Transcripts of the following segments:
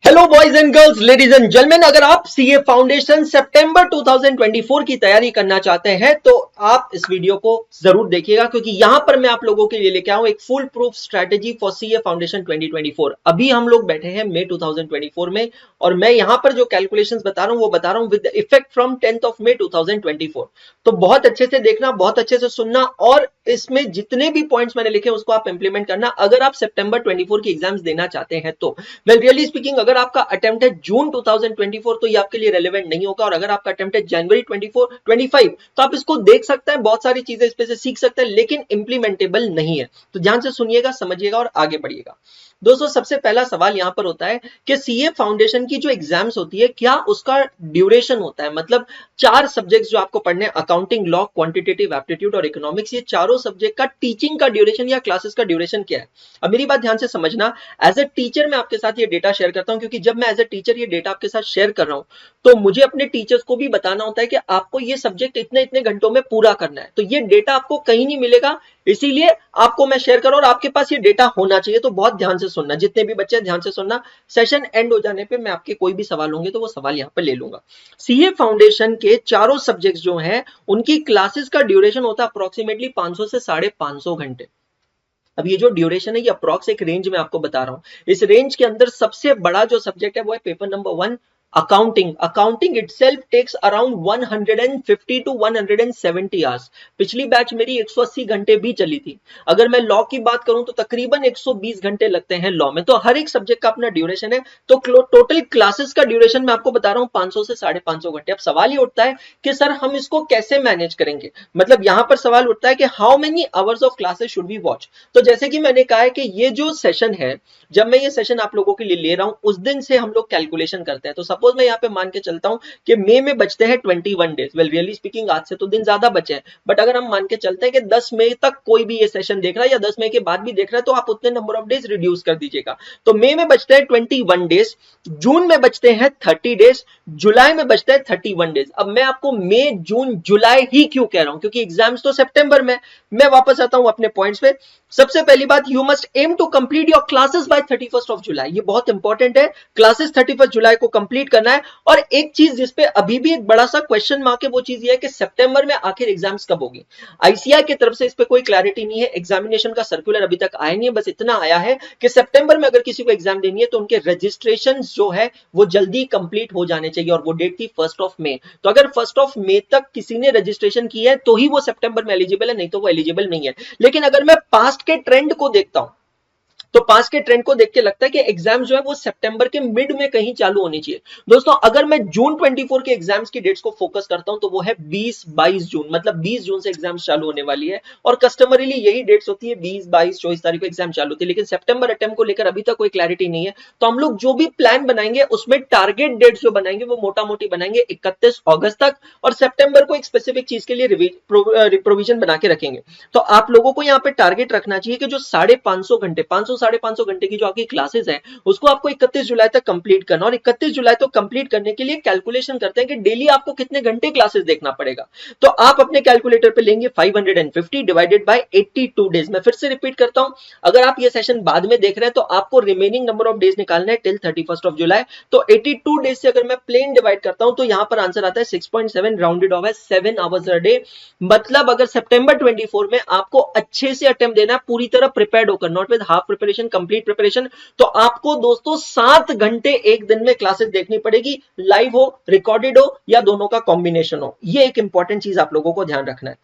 Hello boys and girls, ladies and gentleman, अगर आप CA foundation सितंबर 2024 की तैयारी करना चाहते हैं तो आप इस वीडियो को जरूर देखिएगा, क्योंकि यहां पर मैं आप लोगों के लिए लेके आऊं एक full proof strategy for CA foundation 2024। अभी हम लोग बैठे हैं मई 2024 में, और मैं यहां पर जो कैलकुलेशंस बता रहा हूं वो बता रहा हूं with effect from 10th of May 2024। तो बहुत अच्छे से देखना, बहुत अच्छे से सुनना, और इसमें जितने भी पॉइंट्स मैंने लिखे उसको आप इंप्लीमेंट करना अगर आप सितंबर 24 की एग्जाम्स देना चाहते हैं तो। वेल रियली स्पीकिंग, अगर आपका अटेम्प्ट है जून 2024 तो ये आपके लिए रेलेवेंट नहीं होगा, और अगर आपका अटेम्प्ट है जनवरी 25 तो आप इसको देख सकते हैं, बहुत सारी चीजें इस पे से सीख सकते हैं, लेकिन इंप्लीमेंटेबल नहीं है। तो ध्यान से सुनिएगा, समझिएगा और आगे बढ़िएगा। दोस्तों, सबसे पहला सवाल यहां पर होता है कि सीए फाउंडेशन की जो एग्जाम्स होती है, क्या उसका ड्यूरेशन होता है? मतलब 4 सब्जेक्ट्स जो आपको पढ़ने, अकाउंटिंग, लॉ, क्वांटिटेटिव एप्टीट्यूड और इकोनॉमिक्स, ये चारों सब्जेक्ट का टीचिंग का ड्यूरेशन या क्लासेस का ड्यूरेशन क्या है? अब मेरी बात ध्यान से समझना। एज ए टीचर मैं आपके साथ ये डेटा शेयर करता हूं, क्योंकि जब मैं एज ए टीचर ये डेटा आपके साथ शेयर कर रहा हूं तो मुझे अपने टीचर्स को भी बताना होता है कि आपको ये सब्जेक्ट इतने इतने घंटों में पूरा करना है। तो ये डेटा आपको कहीं नहीं मिलेगा, इसीलिए आपको मैं शेयर कर रहा हूं, और आपके पास ये डेटा होना चाहिए। तो बहुत ध्यान से सुनना, जितने भी बच्चे ध्यान से सुनना। सेशन एंड हो जाने पे मैं आपके कोई भी सवाल होंगे तो वो सवाल यहां पर ले लूंगा। सीए फाउंडेशन के चारों सब्जेक्ट्स जो हैं उनकी क्लासेस का ड्यूरेशन होता है अप्रोक्सीमेटली 500 से 550 घंटे। अब ये जो ड्यूरेशन है ये अप्रॉक्स एक रेंज में आपको बता रहा हूं। इस रेंज के अंदर सबसे बड़ा जो सब्जेक्ट है वो है paper number 1, accounting. Accounting itself takes around 150 to 170 hours. पिछली बैच मेरी 180 घंटे भी चली थी। अगर मैं लॉ की बात करूं तो तकरीबन 120 घंटे लगते हैं लॉ में। तो हर एक सब्जेक्ट का अपना ड्यूरेशन है। तो टोटल क्लासेस का ड्यूरेशन मैं आपको बता रहा हूं 500 से 550 घंटे। अब सवाल ये उठता है कि सर हम इसको कैसे मैनेज करेंगे? मतलब यहां पर सवाल उठता है कि how many hours of classes should we watch. तो जैसे कि मैंने कहा है कि ये जो सेशन है, जब मैं ये सेशन आप लोगों के लिए ले रहा हूं उस दिन से हम लोग कैलकुलेशन करते हैं। तो सपोज मैं यहाँ पे मान के चलता हूं कि मई में बचते हैं 21 डेज। वेल रियली स्पीकिंग आज से तो दिन ज्यादा बचे हैं, बट अगर हम मान के चलते हैं कि 10 मई तक कोई भी ये सेशन देख रहा है या 10 मई के बाद भी देख रहा है, तो आप उतने नंबर ऑफ डेज रिड्यूस कर दीजिएगा। तो मई में बचते हैं 21 डेज, जून में बचते हैं 30 डेज, जुलाई में बचते हैं 31 डेज। अब मैं आपको मई, जून, जुलाई ही क्यों कह रहा हूं? क्योंकि एग्जाम्स तो सितंबर में। मैं वापस आता हूं अपने पॉइंट्स पे। सबसे पहली बात, you must aim to complete your classes by 31st of July. ये बहुत इंपॉर्टेंट है, क्लासेस 31 जुलाई को कंप्लीट करना है। और एक चीज जिसपे अभी भी एक बड़ा सा क्वेश्चन मार्क है, वो चीज ये है कि सितंबर में आखिर एग्जाम्स कब होगी। आईसीआई की तरफ से इस पे कोई क्लैरिटी नहीं है, एग्जामिनेशन का सर्कुलर अभी तक आया नहीं है। बस इतना आया है कि सितंबर में अगर किसी को एग्जाम देनी है तो उनके रजिस्ट्रेशन जो है वो जल्दी कंप्लीट हो जाने चाहिए, और वो डेट थी 1 मई। तो अगर 1 मई तक किसी ने रजिस्ट्रेशन की है तो ही वो सितंबर में एलिजिबल है, नहीं तो वो एलिजिबल नहीं है। लेकिन अगर मैं पास्ट के ट्रेंड को देखता हूं तो पास के ट्रेंड को देख के लगता है कि एग्जाम जो है वो सितंबर के मिड में कहीं चालू होनी चाहिए। दोस्तों, अगर मैं जून 24 के एग्जाम्स की डेट्स को फोकस करता हूं तो वो है 20-22 जून। मतलब 20 जून से एग्जाम्स चालू होने वाली है, और कस्टमरली यही डेट्स होती है, 20, 22, 24 तारीख को एग्जाम चालू होती है। लेकिन सितंबर अटेम्प्ट को लेकर अभी तक कोई क्लैरिटी नहीं है। तो हम लोग जो भी प्लान बनाएंगे उसमें टारगेट डेट्स जो बनाएंगे वो मोटा मोटी बनाएंगे 31 अगस्त तक, और सितंबर को एक स्पेसिफिक चीज के लिए प्रोविजन बना के रखेंगे। तो आप लोगों को यहाँ पे टारगेट रखना चाहिए कि जो 550 घंटे, 500-550 घंटे की जो आपकी क्लासेस है उसको आपको 31 जुलाई तक कंप्लीट करना। और 31 जुलाई तक कंप्लीट करने के लिए कैलकुलेशन करते हैं कि डेली आपको कितने घंटे क्लासेस देखना पड़ेगा। तो आप अपने कैलकुलेटर पे लेंगे 550 डिवाइडेड बाय 82 डेज। मैं फिर से रिपीट करता हूं, अगर आप ये सेशन बाद में देख रहे हैं तो आपको रिमेनिंग नंबर ऑफ डेज निकालना है टिल 31 ऑफ जुलाई। तो 82 डेज से अगर मैं प्लेन डिवाइड करता हूं तो यहां पर आंसर आता है 6.7, राउंडेड ऑफ है 7 आवर्स अ डे। मतलब अगर सितंबर 24 में आपको अच्छे से अटेम्प्ट देना है, पूरी तरह प्रिपेयर्ड होकर, not with half preparation, complete preparation, तो आपको दोस्तों 7 घंटे एक दिन में क्लासेस देखनी पड़ेगी, लाइव हो, रिकॉर्डेड हो, या दोनों का कॉम्बिनेशन हो। ये एक इंपॉर्टेंट चीज आप लोगों को ध्यान रखना है।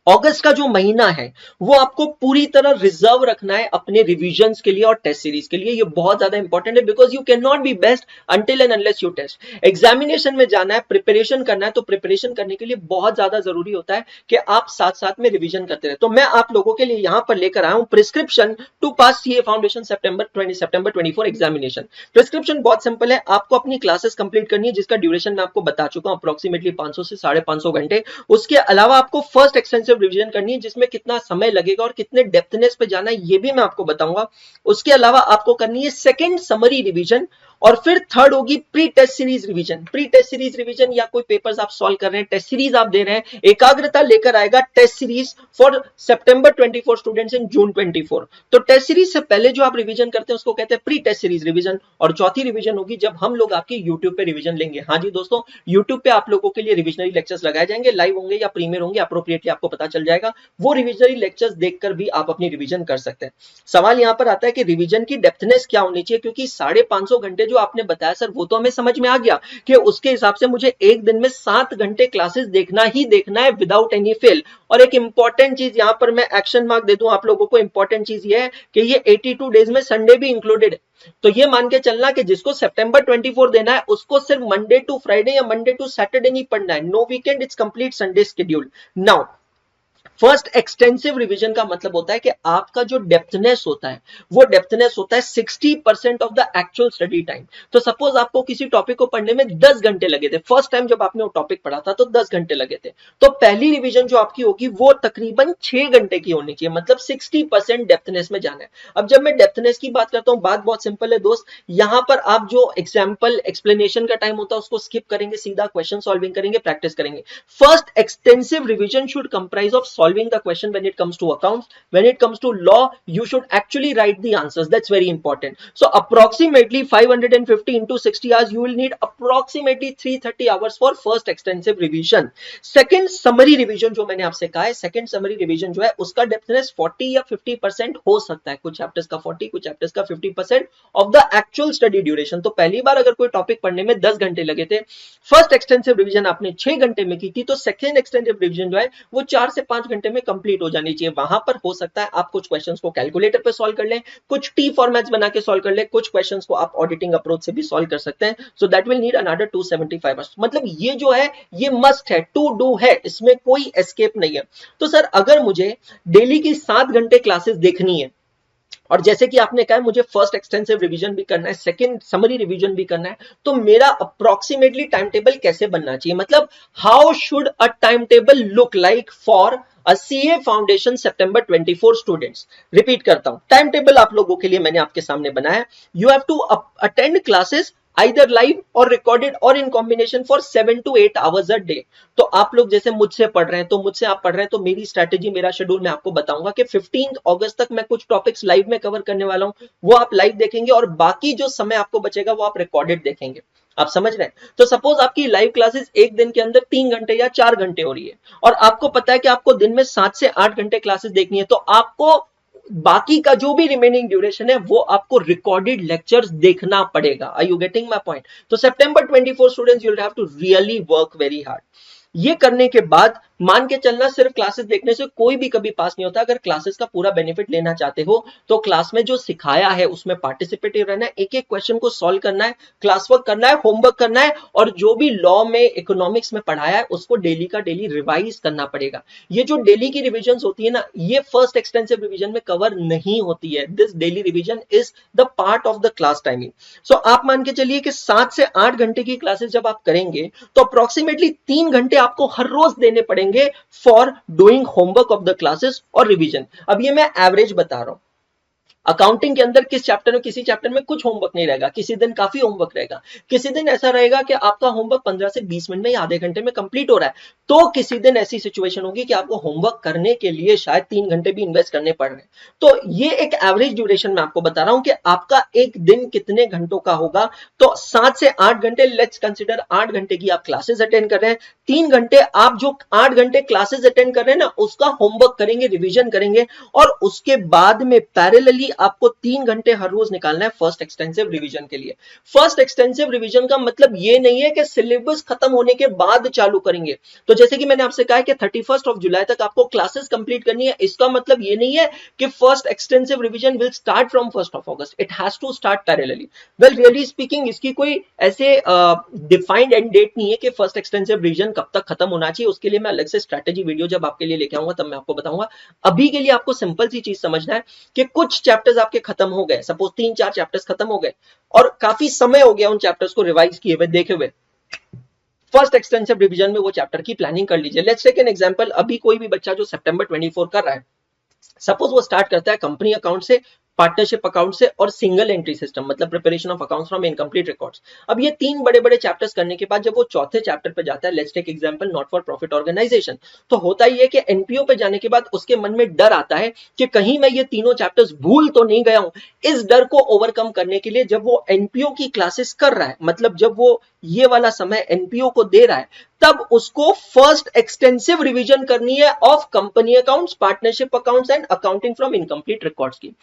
अगस्त का जो महीना है वो आपको पूरी तरह रिजर्व रखना है अपने रिवीजन्स के लिए और टेस्ट सीरीज के लिए। ये बहुत ज्यादा इंपॉर्टेंट है, because you can not be best until and unless you test. Examination में जाना है, प्रिपरेशन करना है, तो प्रिपरेशन करने के लिए बहुत ज्यादा जरूरी होता है कि आप साथ साथ में रिवीजन करते रहे। तो मैं आप लोगों के लिए यहां पर लेकर आया हूं prescription to pass CA foundation September 24 examination. Prescription बहुत सिंपल है, आपको अपनी क्लासेस कंप्लीट करनी है जिसका ड्यूरेशन मैं आपको बता चुका हूं, अप्रोक्सीमेटली 500 से 550 घंटे। उसके अलावा आपको फर्स्ट एक्सटेंसिव रिवीजन करनी है जिसमें कितना समय लगेगा और कितने डेप्थनेस पे जाना है ये भी मैं आपको बताऊंगा। उसके अलावा आपको करनी है सेकंड समरी रिवीजन, और फिर थर्ड होगी pre test series revision. Pre test series revision या कोई पेपर्स आप सॉल्व कर रहे हैं, टेस्ट सीरीज आप दे रहे हैं, एकाग्रता लेकर आएगा test series for September 24 students in June 24। तो टेस्ट सीरीज से पहले जो आप रिवीजन करते हैं उसको कहते हैं प्री टेस्ट सीरीज रिवीजन। और चौथी रिवीजन होगी जब हम लोग आपकी यूट्यूब पे रिवीजन लेंगे। हाँ जी दोस्तों, यूट्यूब पे आप लोगों के लिए रिविजनरी लेक्चर्स लगाए जाएंगे, लाइव होंगे या प्रीमियर होंगे, अप्रोप्रिएटली आपको पता चल जाएगा। वो रिविजनरी लेक्चर्स देखकर भी आप अपनी रिवीजन कर सकते हैं। सवाल यहां पर आता है कि रिवीजन की डेप्थनेस क्या होनी चाहिए, क्योंकि 550 घंटे जो आपने बताया सर वो तो हमें समझ में आ गया कि उसके हिसाब से मुझे एक दिन में 7 घंटे क्लासेस देखना ही देखना है विदाउट एनी फेल। और एक इंपॉर्टेंट चीज यहां पर मैं एक्शन मार्क दे दूं आप लोगों को, इंपॉर्टेंट चीज ये है कि ये 82 डेज में संडे भी इंक्लूडेड है। तो ये मान के चलना कि जिसको सितंबर 24 देना है उसको सिर्फ मंडे टू फ्राइडे या मंडे टू सैटरडे नहीं पढ़ना है, no weekend, it's complete Sunday schedule. Now first extensive revision का मतलब होता है कि आपका जो डेप्थनेस होता है वो डेप्थनेस होता है 60% of the actual study time. तो सपोज आपको किसी टॉपिक को पढ़ने में 10 घंटे लगे थे, फर्स्ट टाइम जब आपने वो टॉपिक पढ़ा था तो 10 घंटे लगे थे, तो पहली रिवीजन जो आपकी होगी वो तकरीबन 6 घंटे की होनी चाहिए, मतलब 60% डेप्थनेस में जाना है। अब जब मैं डेप्थनेस की बात करता हूं, बात बहुत सिंपल है दोस्त, यहां पर आप जो एग्जाम्पल एक्सप्लेनेशन का टाइम होता है उसको स्किप करेंगे, सीधा क्वेश्चन सॉल्विंग करेंगे, प्रैक्टिस करेंगे। First extensive revision should comprise of solving the question when it comes to accounts. When it comes to law, you should actually write the answers. That's very important. So approximately 550 into 60 hours, you will need approximately 330 hours for first extensive revision. Second summary revision जो मैंने आपसे कहा है, second summary revision जो है उसका डेप्थनेस 40 या 50% हो सकता है, कुछ चैप्टर्स का 40, कुछ चैप्टर्स का 50% of the actual study duration। तो पहली बार अगर कोई टॉपिक पढ़ने में 10 घंटे लगे थे, फर्स्ट एक्सटेंसिव रिवीजन आपने 6 घंटे में की थी, तो सेकेंड एक्सटेंसिव रिवीजन जो है वो 4 से 5 घंटे में कंप्लीट हो जानी चाहिए। वहां पर हो सकता है आप कुछ क्वेश्चंस को कैलकुलेटर पे सॉल्व कर लें, कुछ टी फॉर्मेट्स बना के सॉल्व कर लें, कुछ क्वेश्चंस को आप ऑडिटिंग अप्रोच से भी सॉल्व कर सकते हैं। So that will need another 275 hours. मतलब ये जो है ये मस्ट है, टू डू है, इसमें कोई एस्केप नहीं है। तो सर अगर मुझे डेली की 7 घंटे क्लासेस देखनी है, और जैसे कि आपने कहा मुझे फर्स्ट एक्सटेंसिव रिवीजन भी करना है, सेकंड समरी रिवीजन भी करना है, तो मेरा अप्रोक्सीमेटली टाइम टेबल कैसे बनना चाहिए, मतलब how should a time table look like for a CA foundation September 24 students. Repeat करता हूं, टाइम टेबल आप लोगों के लिए मैंने आपके सामने बनाया। You have to attend classes either live or recorded or in combination for 7 to 8 hours a day। तो आप लोग जैसे मुझसे पढ़ रहे हैं, तो मुझसे आप पढ़ रहे हैं, तो मेरी स्ट्रैटेजी, मेरा शेड्यूल मैं आपको बताऊंगा कि 15 अगस्त तक मैं कुछ टॉपिक्स लाइव में कवर करने वाला हूं, वो आप लाइव देखेंगे, और बाकी जो समय आपको बचेगा वो आप रिकॉर्डेड देखेंगे। आप समझ रहे हैं? तो सपोज आपकी लाइव क्लासेस एक दिन के अंदर 3 घंटे या 4 घंटे हो रही है, और आपको पता है कि आपको दिन में 7 से 8 घंटे क्लासेस देखनी है, तो आपको बाकी का जो भी रिमेनिंग ड्यूरेशन है वो आपको रिकॉर्डेड लेक्चर्स देखना पड़ेगा। Are you getting my point? तो September 24 students, you will have to really work very hard. ये करने के बाद मान के चलना सिर्फ क्लासेस देखने से कोई भी कभी पास नहीं होता। अगर क्लासेस का पूरा बेनिफिट लेना चाहते हो तो क्लास में जो सिखाया है उसमें पार्टिसिपेटिव रहना है, एक एक क्वेश्चन को सॉल्व करना है, क्लास वर्क करना है, होमवर्क करना है, और जो भी लॉ में, इकोनॉमिक्स में पढ़ाया है उसको डेली का डेली रिवाइज करना पड़ेगा। ये जो डेली की रिविजन होती है ना, ये फर्स्ट एक्सटेंसिव रिविजन में कवर नहीं होती है। This daily revision is the part of the class timing. So आप मान के चलिए कि 7 से 8 घंटे की क्लासेस जब आप करेंगे तो अप्रोक्सीमेटली 3 घंटे आपको हर रोज देने पड़ेंगे for doing homework of the classes और रिवीजन। अब ये मैं एवरेज बता रहा हूं। अकाउंटिंग के अंदर किस चैप्टर में, किसी चैप्टर में कुछ होमवर्क नहीं रहेगा, किसी दिन काफी होमवर्क रहेगा, किसी दिन ऐसा रहेगा कि आपका होमवर्क 15 से 20 मिनट में या आधे घंटे में कंप्लीट हो रहा है, तो किसी दिन ऐसी सिचुएशन होगी कि आपको होमवर्क करने के लिए शायद 3 घंटे भी इन्वेस्ट करने पड़ रहे हैं। तो ये एक एवरेज ड्यूरेशन मैं आपको बता रहा हूं कि आपका एक दिन कितने घंटों का होगा। तो 7 से 8 घंटे, लेट्स कंसिडर 8 घंटे की आप क्लासेस अटेंड कर रहे हैं, 3 घंटे आप जो 8 घंटे क्लासेस अटेंड कर रहे हैं ना उसका होमवर्क करेंगे, रिविजन करेंगे, और उसके बाद में पैरेलली आपको 3 घंटे हर रोज निकालना है फर्स्ट एक्सटेंसिव रिवीजन के लिए। फर्स्ट एक्सटेंसिव रिवीजन का मतलब ये नहीं है कि सिलेबस खत्म होने के बाद चालू करेंगे। तो जैसे कि मैंने आपसे कहा कि 31 जुलाई तक आपको क्लासेस कंप्लीट करनी है, इसका मतलब ये नहीं है कि first extensive revision will start from 1 August. It has to start parallelly. Well really speaking इसकी कोई ऐसे डिफाइंड एंड डेट नहीं है कि फर्स्ट एक्सटेंसिव रिवीजन कब तक खत्म होना चाहिए। उसके लिए मैं अलग से स्ट्रैटेजी वीडियो जब आपके लिए लेके आऊंगा तब मैं आपको बताऊंगा। अभी के लिए आपको सिंपल सी चीज समझना है कि कुछ चैप्टर्स आपके खत्म हो गए, सपोज 3-4 चैप्टर्स खत्म हो गए और काफी समय हो गया उन चैप्टर्स को रिवाइज किए हुए, देखे हुए, फर्स्ट एक्सटेंसिव रिवीजन में वो चैप्टर की प्लानिंग कर लीजिए। लेट्स टेक एन एग्जांपल, अभी कोई भी बच्चा जो सितंबर 24 कर रहा है, सपोज वो स्टार्ट करता है कंपनी अकाउंट से पार्टनरशिप अकाउंट से और सिंगल एंट्री सिस्टम मतलब preparation of accounts from incomplete records. अब ये तीन बड़े बड़े चैप्टर्स करने के बाद जब वो चौथे चैप्टर पे जाता है, let's take example not for profit organisation, तो होता ही है कि एनपीओ पे जाने के बाद उसके मन में डर आता है कि कहीं मैं ये तीनों चैप्टर्स भूल तो नहीं गया हूं। इस डर को ओवरकम करने के लिए जब वो एनपीओ की क्लासेस कर रहा है, मतलब जब वो ये वाला समय एनपीओ को दे रहा है, तब उसको फर्स्ट एक्सटेंसिव रिवीजन करनी है of company accounts, partnership accounts and accounting from incomplete records की।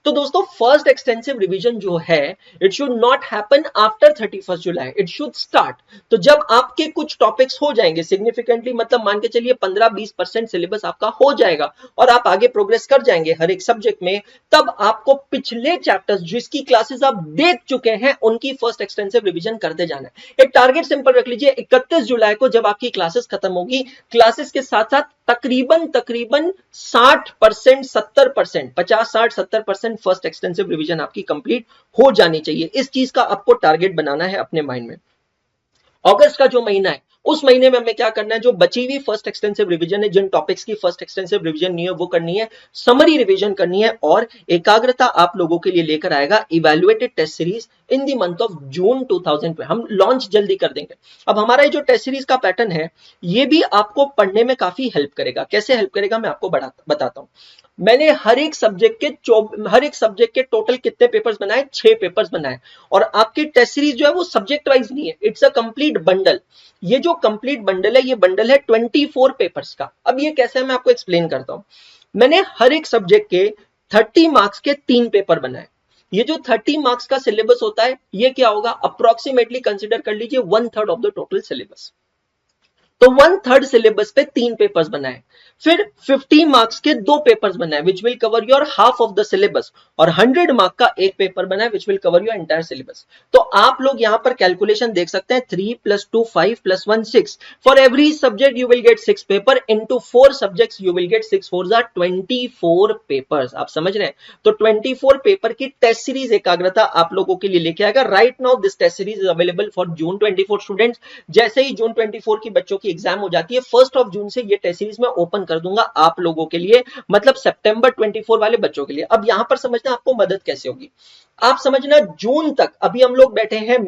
तो दोस्तों फर्स्ट एक्सटेंसिव रिवीजन जो है it should not happen after 31 July, it should start. तो जब आपके कुछ टॉपिक्स हो जाएंगे सिग्निफिकेंटली, मतलब मान के चलिए 15-20% सिलेबस आपका हो जाएगा और आप आगे प्रोग्रेस कर जाएंगे हर एक सब्जेक्ट में, तब आपको पिछले चैप्टर्स जिसकी क्लासेस आप देख चुके हैं उनकी फर्स्ट एक्सटेंसिव रिवीजन करते जाना है। एक टारगेट सिंपल रख लीजिए, 31 जुलाई को जब आपकी क्लासेस खत्म होगी, क्लासेस के साथ साथ तकरीबन 60%, 70%, 50-60-70% फर्स्ट एक्सटेंसिव रिवीजन आपकी कंप्लीट हो जानी चाहिए। इस चीज का आपको टारगेट बनाना है अपने माइंड में। अगस्त का जो महीना है उस महीने में हमें क्या करना है, जो बची हुई फर्स्ट एक्सटेंसिव रिवीजन है, जिन टॉपिक्स की फर्स्ट एक्सटेंसिव रिवीजन नहीं है वो करनी है, समरी रिवीजन करनी है, और एकाग्रता आप लोगों के लिए लेकर आएगा evaluated test series in the month of June 2000 पे हम लॉन्च जल्दी कर देंगे। अब हमारा ये जो टेस्ट सीरीज का पैटर्न है ये भी आपको पढ़ने में काफी हेल्प करेगा। कैसे हेल्प करेगा मैं आपको बताता हूं। मैंने हर एक सब्जेक्ट के टोटल कितने पेपर्स बनाए, 6 पेपर्स बनाए, और आपकी टेस्ट सीरीज जो है वो सब्जेक्ट वाइज नहीं है, इट्स अ कंप्लीट बंडल। ये जो कंप्लीट बंडल है ये बंडल है 24 पेपर्स का। अब ये कैसे है मैं आपको एक्सप्लेन करता हूं। मैंने हर एक सब्जेक्ट के 30 मार्क्स के 3 पेपर बनाए। ये जो 30 मार्क्स का सिलेबस होता है ये क्या होगा, अप्रोक्सीमेटली कंसिडर कर लीजिए 1/3 ऑफ द टोटल सिलेबस। तो 1/3 सिलेबस पे 3 पेपर्स बनाए, फिर 50 मार्क्स के 2 पेपर्स बनाए which will cover your half of the syllabus, और 100 मार्क का एक पेपर बनाए which will cover your entire syllabus. तो आप लोग यहां पर कैलकुलेशन देख सकते हैं, 3 + 2 5 + 1 6, for every subject you will get 6 paper, into 4 subjects you will get 6 4 24 papers. आप समझ रहे हैं, तो 24 पेपर की टेस्ट सीरीज एकाग्रता आप लोगों के लिए लेके आएगा। Right now this test series is available for June 24 students. जैसे ही जून 24 की बच्चों की एग्जाम हो जाती है, 1 जून से ये टेस्ट सीरीज मैं ओपन कर दूंगा आप लोगों के लिए, मतलब सितंबर 24 वाले बच्चों के लिए। अब यहां पर समझना आपको मदद कैसे होगी, आप समझना जून तक, अभी हम लोग बैठे हैं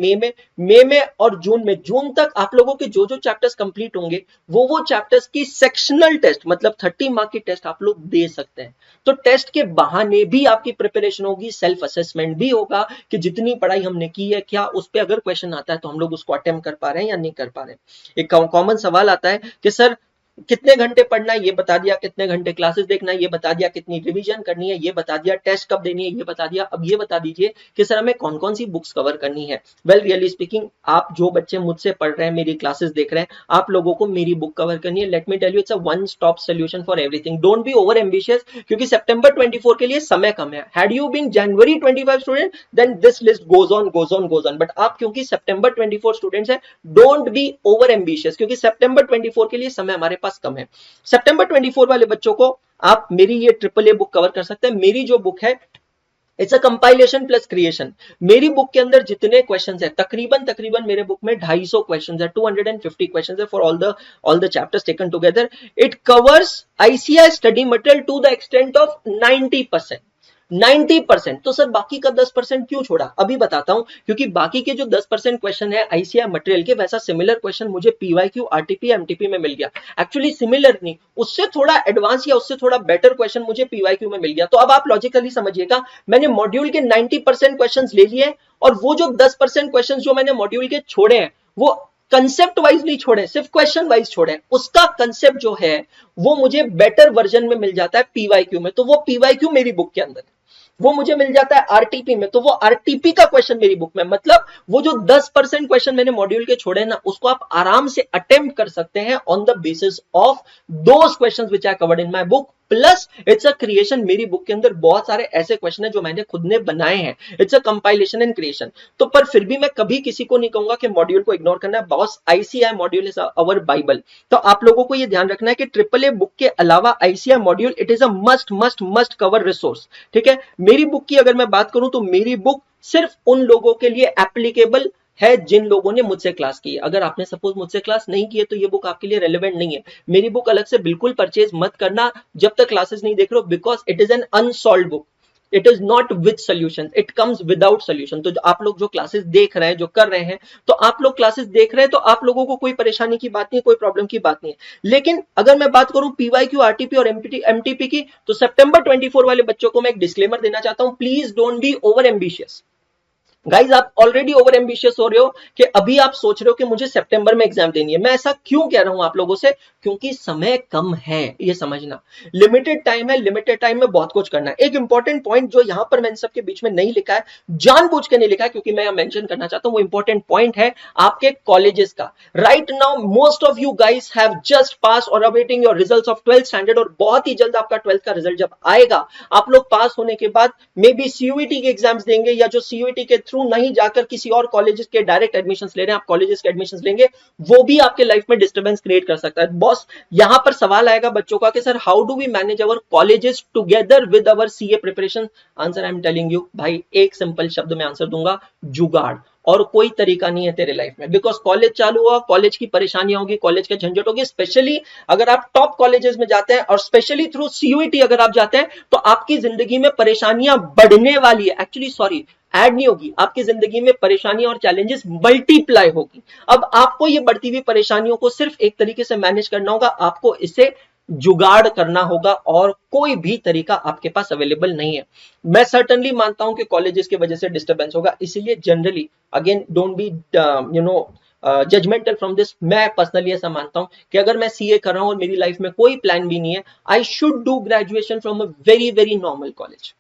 मई में और जून में, जून तक आप लोगों के जो जो चैप्टर्स कंप्लीट होंगे वो चैप्टर्स की सेक्शनल टेस्ट मतलब 30 मार्क की टेस्ट आप लोग दे सकते हैं। तो टेस्ट के बहाने भी आपकी प्रिपरेशन होगी, सेल्फ असेसमेंट भी होगा कि जितनी पढ़ाई हमने की है क्या उस पर अगर क्वेश्चन आता है तो हम लोग उसको अटेम्प्ट कर पा रहे हैं या नहीं कर पा रहे हैं। एक कॉमन सवाल आता है कि सर कितने घंटे पढ़ना है ये बता दिया, कितने घंटे क्लासेस देखना है ये बता दिया, कितनी रिवीजन करनी है ये बता दिया, टेस्ट कब देनी है ये बता दिया। अब ये बता दीजिए कि सर हमें कौन कौन सी बुक्स कवर करनी है। वेल रियली स्पीकिंग, आप जो बच्चे मुझसे पढ़ रहे हैं, मेरी क्लासेस देख रहे हैं, आप लोगों को मेरी बुक कवर करनी है। Let me tell you, it's a one stop solution for everything. Don't be over ambitious, क्योंकि सितंबर 24 के लिए समय कम है। Had you been January 25 student then this list goes on, but आप क्योंकि सितंबर 24 स्टूडेंट्स है, डोंट बी ओवर एम्बिशियस, क्योंकि सितंबर 24 के लिए समय हमारे पास कम है। सितंबर 24 वाले बच्चों को आप मेरी ये ट्रिपल ए बुक कवर कर सकते हैं। मेरी जो बुक है it's a compilation plus creation. मेरी बुक के अंदर जितने क्वेश्चंस है, तकरीबन मेरे बुक में 250 क्वेश्चंस है, 250 क्वेश्चंस है for all the chapters taken together. It covers ICAI study material to the extent of 90%। 90%। तो सर बाकी का 10% क्यों छोड़ा, अभी बताता हूं। क्योंकि बाकी के जो 10% क्वेश्चन है आईसीआई मटेरियल के, वैसा सिमिलर क्वेश्चन मुझे पीवाईक्यू, आरटीपी, एमटीपी में मिल गया। एक्चुअली सिमिलर नहीं, उससे थोड़ा एडवांस या उससे थोड़ा बेटर क्वेश्चन मुझे पीवाईक्यू में मिल गया। तो अब आप लॉजिकली समझिएगा, मैंने मॉड्यूल के 90% क्वेश्चन ले लिए और वो जो 10% क्वेश्चन जो मैंने मॉड्यूल के छोड़े हैं वो कंसेप्ट वाइज नहीं छोड़े, सिर्फ क्वेश्चन वाइज छोड़े। उसका कंसेप्ट जो है वो मुझे बेटर वर्जन में मिल जाता है पीवाईक्यू में, तो वो पीवाईक्यू मेरी बुक के अंदर, वो मुझे मिल जाता है आरटीपी में, तो वो आरटीपी का क्वेश्चन मेरी बुक में। मतलब वो जो 10% क्वेश्चन मैंने मॉड्यूल के छोड़े ना, उसको आप आराम से अटेम्प्ट कर सकते हैं on the basis of those questions which I covered in my book. Plus it's a creation, मेरी बुक के अंदर बहुत सारे ऐसे क्वेश्चन है जो मैंने खुद ने बनाए हैं। It's a compilation and creation. तो पर फिर भी मैं कभी किसी को नहीं कहूंगा कि मॉड्यूल को इग्नोर करना है। Boss, ICI module is our Bible. तो आप लोगों को यह ध्यान रखना है कि ट्रिपल ए बुक के अलावा ICI module it is a must cover resource. ठीक है, मेरी बुक की अगर मैं बात करूं तो मेरी बुक सिर्फ उन लोगों के लिए एप्लीकेबल है जिन लोगों ने मुझसे क्लास की है। अगर आपने सपोज मुझसे क्लास नहीं की है तो ये बुक आपके लिए रेलेवेंट नहीं है। मेरी बुक अलग से बिल्कुल परचेज मत करना जब तक क्लासेस नहीं देख रहे हो, because it is an unsolved book. It is not with solution, it comes without solution. तो आप लोग जो क्लासेस देख रहे हैं, जो कर रहे हैं, तो आप लोग क्लासेस देख रहे हैं तो आप लोगों को कोई परेशानी की बात नहीं, कोई प्रॉब्लम की बात नहीं है। लेकिन अगर मैं बात करूं पीवाईक्यू, आरटीपी और एमटीपी की, तो सितंबर 24 वाले बच्चों को मैं एक डिस्क्लेमर देना चाहता हूं, please don't be over ambitious. Guys आप ऑलरेडी ओवर एम्बिशियस हो रहे हो कि अभी आप सोच रहे हो कि मुझे सितंबर में एग्जाम देनी है। मैं ऐसा क्यों कह रहा हूं आप लोगों से, क्योंकि समय कम है, ये समझना, लिमिटेड टाइम है, लिमिटेड टाइम में बहुत कुछ करना है। एक इंपॉर्टेंट पॉइंट जो यहां पर मैंने सबके बीच में नहीं लिखा है, जानबूझ के नहीं लिखा है, क्योंकि मैं मेंशन करना चाहता हूं, वो इंपॉर्टेंट पॉइंट है आपके कॉलेजेस का। Right now most of you guys have just pass और awaiting your results of 12th standard, और बहुत ही जल्द आपका 12th का रिजल्ट जब आएगा, आप लोग पास होने के बाद मे बी सीयूईटी के एग्जाम्स देंगे, या जो सीयूईटी के थ्रू नहीं जाकर किसी और कॉलेजेस के डायरेक्ट एडमिशंस ले रहे हैं, आप कॉलेजेस के एडमिशंस लेंगे, वो भी आपके लाइफ में डिस्टर्बेंस क्रिएट कर सकता है। बॉस यहां पर सवाल आएगा बच्चों का कि sir how do we manage our colleges together with our CA preparation. Answer I am telling you भाई, एक सिंपल शब्द में आंसर दूंगा, जुगाड़। और कोई तरीका नहीं है तेरे लाइफ में, बिकॉज कॉलेज चालू हुआ, कॉलेज की परेशानियां होगी, कॉलेज के झंझट होगी, स्पेशली अगर आप टॉप कॉलेजेस में जाते हैं और स्पेशली थ्रू सीयूईटी अगर आप जाते हैं, तो आपकी जिंदगी में परेशानियां बढ़ने वाली है। एक्चुअली सॉरी, ऐड नहीं होगी, आपकी जिंदगी में परेशानियां और चैलेंजेस मल्टीप्लाई होगी। अब आपको ये बढ़ती हुई परेशानियों को सिर्फ एक तरीके से मैनेज करना होगा, आपको इसे जुगाड़ करना होगा, और कोई भी तरीका आपके पास अवेलेबल नहीं है। मैं सर्टेनली मानता हूं कि कॉलेजेस की वजह से डिस्टर्बेंस होगा, इसीलिए generally again don't be judgemental from this. मैं पर्सनली ऐसा मानता हूं कि अगर मैं सीए कर रहा हूं और मेरी लाइफ में कोई प्लान भी नहीं है, I should do graduation from a very very normal college.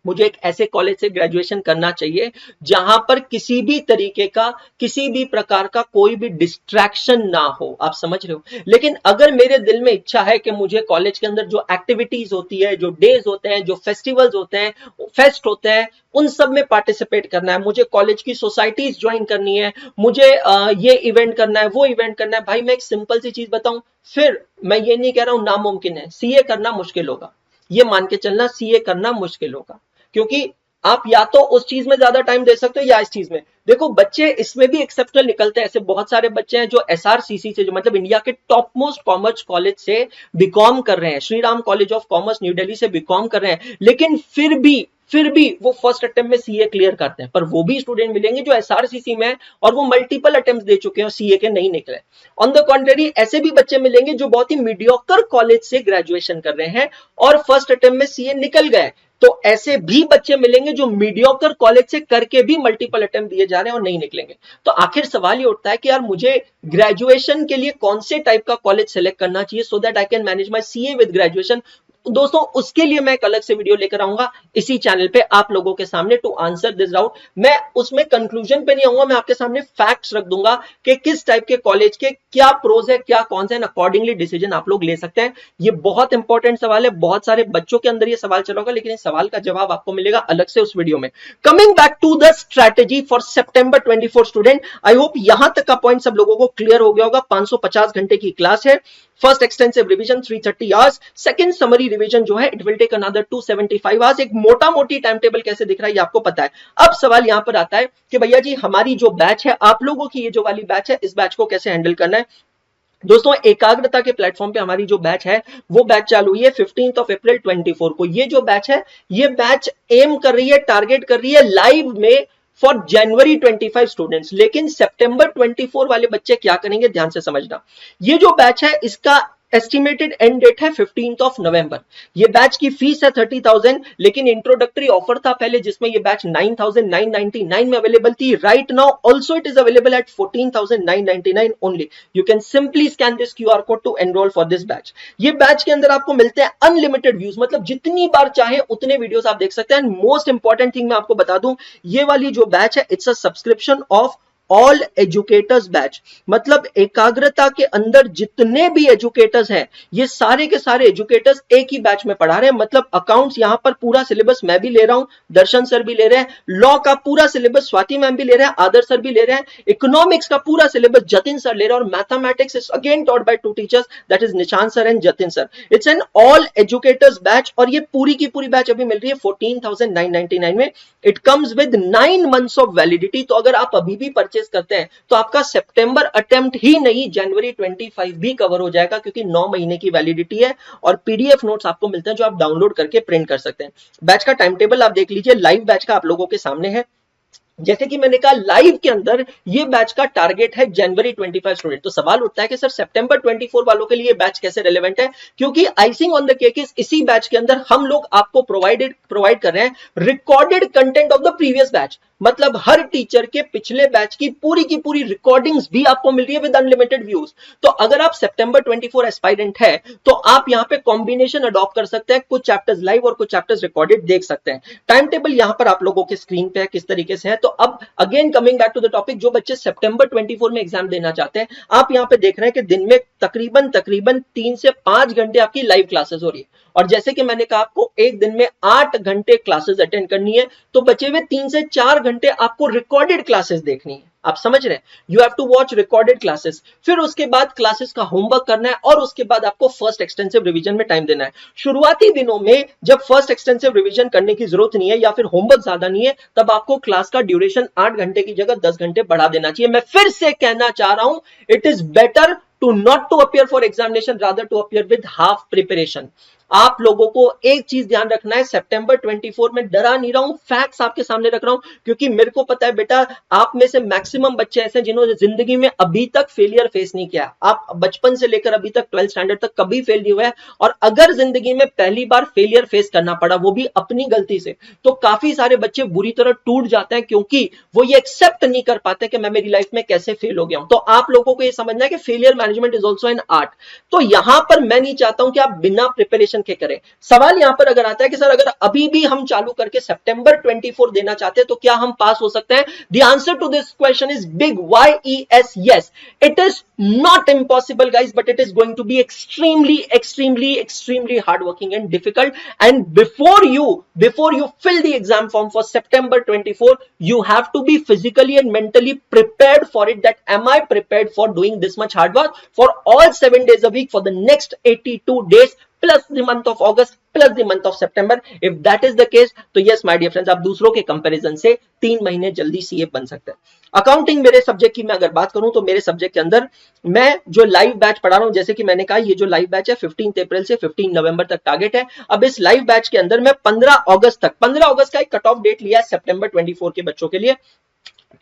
मुझे एक ऐसे कॉलेज से ग्रेजुएशन करना चाहिए जहां पर किसी भी तरीके का, किसी भी प्रकार का कोई भी डिस्ट्रैक्शन ना हो, आप समझ रहे हो। लेकिन अगर मेरे दिल में इच्छा है कि मुझे कॉलेज के अंदर जो एक्टिविटीज होती है, जो डेज होते हैं, जो फेस्टिवल्स होते हैं, फेस्ट होते हैं, उन सब में पार्टिसिपेट करना है, मुझे कॉलेज की सोसाइटीज ज्वाइन करनी है, मुझे ये इवेंट करना है, वो इवेंट करना है, भाई मैं एक सिंपल सी चीज बताऊं, फिर मैं ये नहीं कह रहा हूं नामुमकिन है, सीए करना मुश्किल होगा, ये मान के चलना सीए करना मुश्किल होगा, क्योंकि आप या तो उस चीज में ज्यादा टाइम दे सकते हो या इस चीज में। देखो बच्चे इसमें भी एक्सेप्शनल निकलते हैं, ऐसे बहुत सारे बच्चे हैं जो एसआरसीसी से, जो मतलब इंडिया के टॉप मोस्ट कॉमर्स कॉलेज से बीकॉम कर रहे हैं, Shri Ram college of commerce new Delhi से बीकॉम कर रहे हैं, लेकिन फिर भी वो फर्स्ट अटेम्प्ट में सीए क्लियर करते हैं। पर वो भी स्टूडेंट मिलेंगे जो एसआरसीसी में है और वो मल्टीपल अटेम्प्ट दे चुके हैं और सीए के नहीं निकले। ऑन द कॉन्ट्रेरी ऐसे भी बच्चे मिलेंगे जो बहुत ही मीडियोकर कॉलेज से ग्रेजुएशन कर रहे हैं और फर्स्ट अटेम्प्ट में सीए निकल गए। तो ऐसे भी बच्चे मिलेंगे जो मीडियोकर कॉलेज से करके भी मल्टीपल अटेम्प्ट दिए जा रहे हैं और नहीं निकलेंगे। तो आखिर सवाल ये उठता है कि यार मुझे ग्रेजुएशन के लिए कौन से टाइप का कॉलेज सेलेक्ट करना चाहिए so that I can manage my CA with graduation. दोस्तों उसके लिए मैं एक अलग से वीडियो लेकर आऊंगा इसी चैनल पे आप लोगों के सामने टू आंसर दिस डाउट। मैं उसमें कंक्लूजन पे नहीं आऊंगा, मैं आपके सामने फैक्ट्स रख दूंगा कि किस टाइप के कॉलेज के क्या प्रोज है, क्या कॉन्स है, अकॉर्डिंगली डिसीजन आप लोग ले सकते हैं। ये बहुत इंपॉर्टेंट सवाल है, बहुत सारे बच्चों के अंदर ये सवाल चला होगा, लेकिन इस सवाल का जवाब आपको मिलेगा अलग से उस वीडियो में। Coming back to the strategy for September 24 student, I hope यहां तक का पॉइंट सब लोगों को क्लियर हो गया होगा। 550 घंटे की क्लास है, first extensive revision 330 hours, second summary revision जो है it will take another 275 hours. एक मोटा मोटी टाइम टेबल कैसे दिख रहा है ये आपको पता है। अब सवाल यहां पर आता है कि भैया जी हमारी जो बैच है, आप लोगों की ये जो वाली बैच है, इस बैच को कैसे हैंडल करना है। दोस्तों एकाग्रता के प्लेटफॉर्म पे हमारी जो बैच है वो बैच चालू हुई है 15 अप्रैल 24 को। ये जो बैच है ये बैच एम कर रही है, टारगेट कर रही है लाइव में फॉर जनवरी 25 स्टूडेंट्स। लेकिन सितंबर 24 वाले बच्चे क्या करेंगे ध्यान से समझना। ये जो बैच है इसका एस्टिमेटेड एंड डेट है 15 नवंबर। ये बैच की फीस है 30,000, लेकिन इंट्रोडक्टरी ऑफर था पहले जिसमें ये बैच 9,999 में अवेलेबल थी। Right now also it is available at 14,999 only. You can simply scan this QR code to enrol for this batch. ये बैच के अंदर आपको मिलते हैं अनलिमिटेड व्यूज, मतलब जितनी बार चाहे उतने वीडियोस आप देख सकते हैं। मोस्ट इंपॉर्टेंट थिंग मैं आपको बता दूं, ये वाली जो बैच है it's a subscription of all educators batch, मतलब एकाग्रता के अंदर जितने भी एजुकेटर्स हैं ये सारे के सारे एजुकेटर्स एक ही बैच में पढ़ा रहे हैं। मतलब अकाउंट्स यहां पर पूरा सिलेबस मैं भी ले रहा हूं, दर्शन सर भी ले रहे हैं, लॉ का पूरा सिलेबस स्वाति मैम भी ले रहे हैं, आदर सर भी ले रहे हैं, इकोनॉमिक्स का पूरा सिलेबस जतिन सर ले रहे हैं, और mathematics is again taught by two teachers that is Nishant sir and Jatin sir. It's an all educators batch और ये पूरी की पूरी बैच अभी मिल रही है 14,999 में। It comes with 9 months of validity. तो अगर आप अभी भी परचेज परचेस करते हैं तो आपका सितंबर अटेम्प्ट ही नहीं जनवरी 25 भी कवर हो जाएगा, क्योंकि 9 महीने की वैलिडिटी है और पीडीएफ नोट्स आपको मिलते हैं जो आप डाउनलोड करके प्रिंट कर सकते हैं। बैच का टाइम टेबल आप देख लीजिए, लाइव बैच का आप लोगों के सामने है। जैसे कि मैंने कहा लाइव के अंदर ये बैच का टारगेट है जनवरी 25 स्टूडेंट। तो सवाल उठता है कि सर सितंबर 24 वालों के लिए बैच कैसे रेलेवेंट है, क्योंकि icing on the cake is इसी बैच के अंदर हम लोग आपको प्रोवाइड कर रहे हैं recorded content of the previous batch. मतलब हर टीचर के पिछले बैच की पूरी रिकॉर्डिंग्स भी आपको मिल रही है विद अनलिमिटेड व्यूज। तो अगर आप सितंबर 24 एस्पायरेंट है तो आप यहां पे कॉम्बिनेशन अडॉप्ट कर सकते हैं, कुछ चैप्टर्स लाइव और कुछ चैप्टर्स रिकॉर्डेड देख सकते हैं। टाइम टेबल यहां पर आप लोगों के स्क्रीन पे है किस तरीके से है। तो अब again coming back to the topic, जो बच्चे सितंबर 24 में एग्जाम देना चाहते हैं, आप यहां पे देख रहे हैं कि दिन में तकरीबन 3 से 5 घंटे आपकी लाइव क्लासेस हो रही है। और जैसे कि मैंने कहा आपको एक दिन में 8 घंटे क्लासेस अटेंड करनी है, तो बचे हुए 3 से 4 घंटे आपको रिकॉर्डेड क्लासेस देखनी है। आप समझ रहे हैं, you have to watch recorded classes. फिर उसके बाद क्लासेस का होमवर्क करना है और उसके बाद आपको फर्स्ट एक्सटेंसिव रिवीजन में टाइम देना है। शुरुआती दिनों में जब फर्स्ट एक्सटेंसिव रिवीजन करने की जरूरत नहीं है या फिर होमवर्क ज्यादा नहीं है, तब आपको क्लास का ड्यूरेशन 8 घंटे की जगह 10 घंटे बढ़ा देना चाहिए। मैं फिर से कहना चाह रहा हूं, it is better to not to appear for examination, rather to appear with half preparation। आप लोगों को एक चीज ध्यान रखना है, सितंबर 24 में डरा नहीं रहा हूं, फैक्ट्स आपके सामने रख रहा हूं, क्योंकि मेरे को पता है बेटा आप में से मैक्सिमम बच्चे ऐसे हैं जिन्होंने जिंदगी में अभी तक फेलियर फेस नहीं किया। आप बचपन से लेकर अभी तक 12th स्टैंडर्ड तक कभी फेल नहीं हुआ है, और अगर जिंदगी में पहली बार फेलियर फेस करना पड़ा वो भी अपनी गलती से, तो काफी सारे बच्चे बुरी तरह टूट जाते हैं, क्योंकि वो ये एक्सेप्ट नहीं कर पाते कि मैं मेरी लाइफ में कैसे फेल हो गया हूं। तो आप लोगों को ये समझना है कि failure management is also an art. तो यहां पर मैं नहीं चाहता हूं कि आप बिना प्रिपरेशन के करें। सवाल यहां पर अगर आता है कि सर अगर अभी भी हम चालू करके सितंबर 24 देना चाहते हैं तो क्या हम पास हो सकते हैं? The answer to this question is big YES, yes, it is not impossible guys, but it is going to be extremely hardworking and difficult. And before you fill the exam form for September 24, you have to be physically and mentally prepared for it, that am I prepared for doing this much hard work for all 7 days a week for the next 82 days plus the month of August plus the month of September. If that is the case, तो yes my dear friends, आप दूसरों के comparison से 3 महीने जल्दी CA बन सकते हैं। अकाउंटिंग मेरे सब्जेक्ट की मैं अगर बात करूं तो मेरे सब्जेक्ट के अंदर मैं जो लाइव बैच पढ़ा रहा हूं, जैसे कि मैंने कहा ये जो लाइव बैच है 15 अप्रैल से 15 नवंबर तक टारगेट है। अब इस लाइव बैच के अंदर मैं 15 अगस्त का एक कट ऑफ डेट लिया है सितंबर 24 के बच्चों के लिए।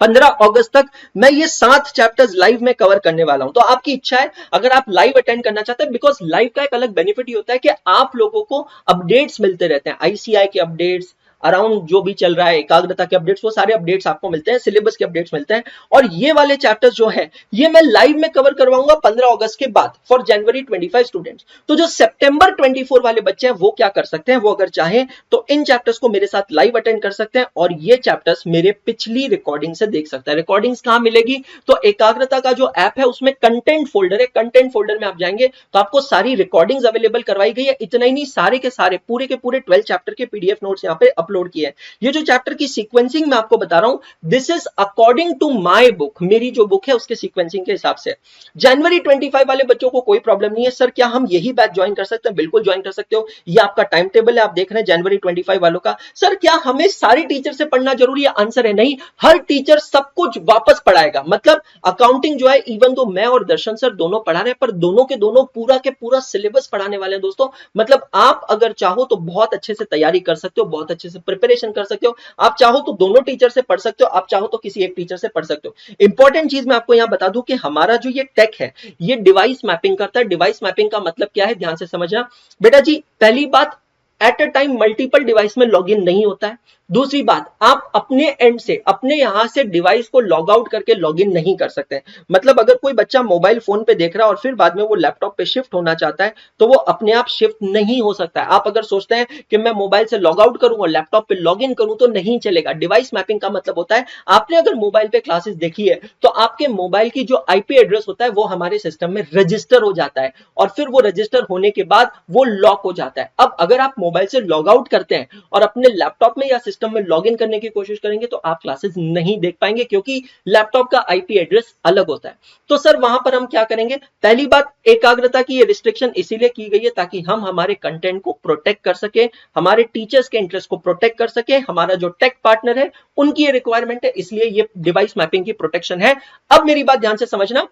15 अगस्त तक मैं ये 7 चैप्टर्स लाइव में कवर करने वाला हूं। तो आपकी इच्छा है अगर आप लाइव अटेंड करना चाहते हैं, बिकॉज लाइव का एक अलग बेनिफिट ही होता है कि आप लोगों को अपडेट्स मिलते रहते हैं, आईसीआई के अपडेट्स, अराउंड जो भी चल रहा है, एकाग्रता के अपडेट्स, वो सारे अपडेट्स आपको मिलते हैं, सिलेबस के अपडेट्स मिलते हैं। और ये वाले चैप्टर्स जो है ये मैं लाइव में कवर करवाऊंगा 15 अगस्त के बाद फॉर जनवरी 25 स्टूडेंट्स। तो जो सितंबर 24 वाले बच्चे हैं वो क्या कर सकते हैं, वो अगर चाहें तो इन चैप्टर्स को मेरे साथ लाइव अटेंड कर सकते हैं और ये चैप्टर्स मेरे पिछली रिकॉर्डिंग से देख सकते हैं। रिकॉर्डिंग्स कहां मिलेगी? तो एकाग्रता का जो ऐप है उसमें कंटेंट फोल्डर है, कंटेंट फोल्डर में आप जाएंगे तो आपको सारी रिकॉर्डिंग्स अवेलेबल करवाई गई है। इतना ही नहीं, सारे के सारे पूरे के पूरे 12 चैप्टर के पीडीएफ नोट्स यहाँ पे अपलोड किए हैं। ये जो चैप्टर की सीक्वेंसिंग मैं आपको बता रहा हूं, this is according to my book, मेरी जो बुक है उसके सीक्वेंसिंग के हिसाब से। जनवरी 25 वाले बच्चों को कोई प्रॉब्लम नहीं है, सर क्या हम यही बैच ज्वाइन कर सकते हैं? बिल्कुल ज्वाइन कर सकते हो, ये आपका टाइम टेबल है, आप देख रहे हैं जनवरी 25 वालों का। सर क्या हमें सारी टीचर से पढ़ना जरूरी है? आंसर है नहीं, हर टीचर सब कुछ वापस पढ़ाएगा। मतलब अकाउंटिंग जो है, इवन तो मैं और दर्शन सर दोनों पढ़ा रहे हैं, पर दोनों के दोनों पूरा के पूरा सिलेबस पढ़ाने वाले हैं दोस्तों। मतलब आप अगर चाहो तो बहुत अच्छे से तैयारी कर सकते हो, बहुत अच्छे से प्रिपरेशन कर सकते हो। आप चाहो तो दोनों टीचर से पढ़ सकते हो, आप चाहो तो किसी एक टीचर से पढ़ सकते हो। इंपॉर्टेंट चीज मैं आपको यहां बता दूं कि हमारा जो ये टेक है ये डिवाइस मैपिंग करता है। डिवाइस मैपिंग का मतलब क्या है, ध्यान से समझना बेटा जी। पहली बात, at a time multiple device में लॉगिन नहीं होता है। दूसरी बात, आप अपने एंड से, अपने यहां से डिवाइस को लॉग आउट करके लॉगिन नहीं कर सकते। मतलब अगर कोई बच्चा मोबाइल फोन पे देख रहा है और फिर बाद में वो लैपटॉप पे शिफ्ट होना चाहता है तो वो अपने आप शिफ्ट नहीं हो सकता है। आप अगर सोचते हैं कि मैं मोबाइल से लॉग आउट करूं और लैपटॉप पे लॉग इन करूं तो नहीं चलेगा। डिवाइस मैपिंग का मतलब होता है, आपने अगर मोबाइल पे क्लासेस देखी है तो आपके मोबाइल की जो आईपी एड्रेस होता है वो हमारे सिस्टम में रजिस्टर हो जाता है और फिर वो रजिस्टर होने के बाद वो लॉक हो जाता है। अब अगर आप मोबाइल से लॉग आउट करते हैं और अपने लैपटॉप में या सिस्टम में लॉग इन करने की कोशिश करेंगे तो आप क्लासेस नहीं देख पाएंगे, क्योंकि लैपटॉप का आईपी एड्रेस अलग होता है। तो सर वहां पर हम क्या करेंगे? पहली बात, एकाग्रता की ये रिस्ट्रिक्शन इसीलिए की गई है ताकि हम हमारे कंटेंट को प्रोटेक्ट कर सके, हमारे टीचर्स के इंटरेस्ट को प्रोटेक्ट कर सके, हमारा जो टेक पार्टनर है उनकी ये रिक्वायरमेंट है, इसलिए ये डिवाइस मैपिंग की प्रोटेक्शन है। अब मेरी बात ध्यान से समझना,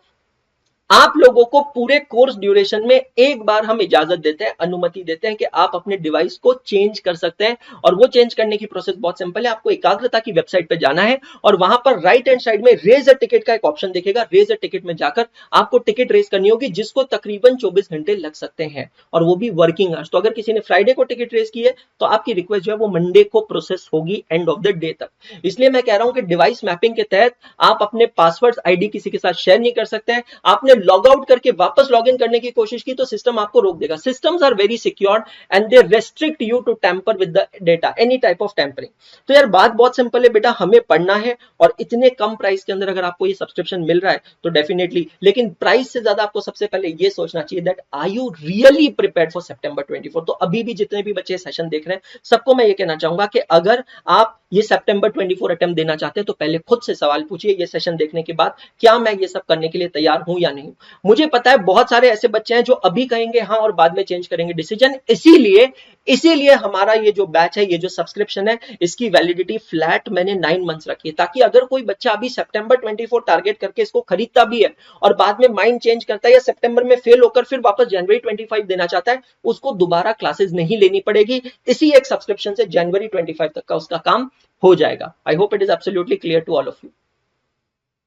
आप लोगों को पूरे कोर्स ड्यूरेशन में एक बार हम इजाजत देते हैं, अनुमति देते हैं कि आप अपने डिवाइस को चेंज कर सकते हैं, और वो चेंज करने की प्रोसेस बहुत सिंपल है। आपको एकाग्रता की वेबसाइट पे जाना है और वहां पर राइट हैंड साइड में रेज अ टिकट का एक ऑप्शन दिखेगा। रेज अ टिकट में जाकर आपको टिकट रेज करनी होगी, जिसको तकरीबन 24 घंटे लग सकते हैं, और वो भी वर्किंग आवर्स। तो अगर किसी ने फ्राइडे को टिकट रेज की है तो आपकी रिक्वेस्ट जो है वो मंडे को प्रोसेस होगी, एंड ऑफ द डे तक। इसलिए मैं कह रहा हूं कि डिवाइस मैपिंग के तहत आप अपने पासवर्ड आईडी किसी के साथ शेयर नहीं कर सकते हैं। आपने लॉग आउट करके वापस लॉग इन करने की कोशिश की तो सिस्टम आपको रोक देगा। Systems are very secure and they restrict you to tamper with the data, any type of tampering. तो यार बात बहुत सिंपल है बेटा, हमें पढ़ना है, और इतने कम प्राइस के अंदर अगर आपको ये सब्सक्रिप्शन मिल रहा है तो डेफिनेटली, लेकिन प्राइस से ज्यादा आपको सबसे पहले ये सोचना चाहिए that are you really prepared for September 24। तो अभी भी जितने भी बच्चे सेशन देख रहे हैं सबको मैं ये कहना चाहूंगा कि अगर आप ये सितंबर 24 अटेम्प्ट देना चाहते हैं तो पहले खुद से सवाल पूछिए ये सेशन देखने के बाद, क्या मैं ये सब करने के लिए तैयार हूं या नहीं। मुझे पता है बहुत सारे ऐसे बच्चे हैं जो अभी कहेंगे हाँ और बाद में चेंज करेंगे डिसीजन। इसीलिए हमारा ये जो बैच है, ये जो सब्सक्रिप्शन है, इसकी वैलिडिटी फ्लैट मैंने 9 मंथ्स रखी है, ताकि अगर कोई बच्चा अभी सितंबर 24 टारगेट करके इसको खरीदता भी है और बाद में माइंड चेंज करता है या सितंबर में फेल होकर फिर वापस जनवरी 25 देना चाहता है, उसको दोबारा क्लासेस नहीं लेनी पड़ेगी। इसी एक सब्सक्रिप्शन से जनवरी 25 तक का उसका काम हो जाएगा। I hope it is absolutely clear to all of you.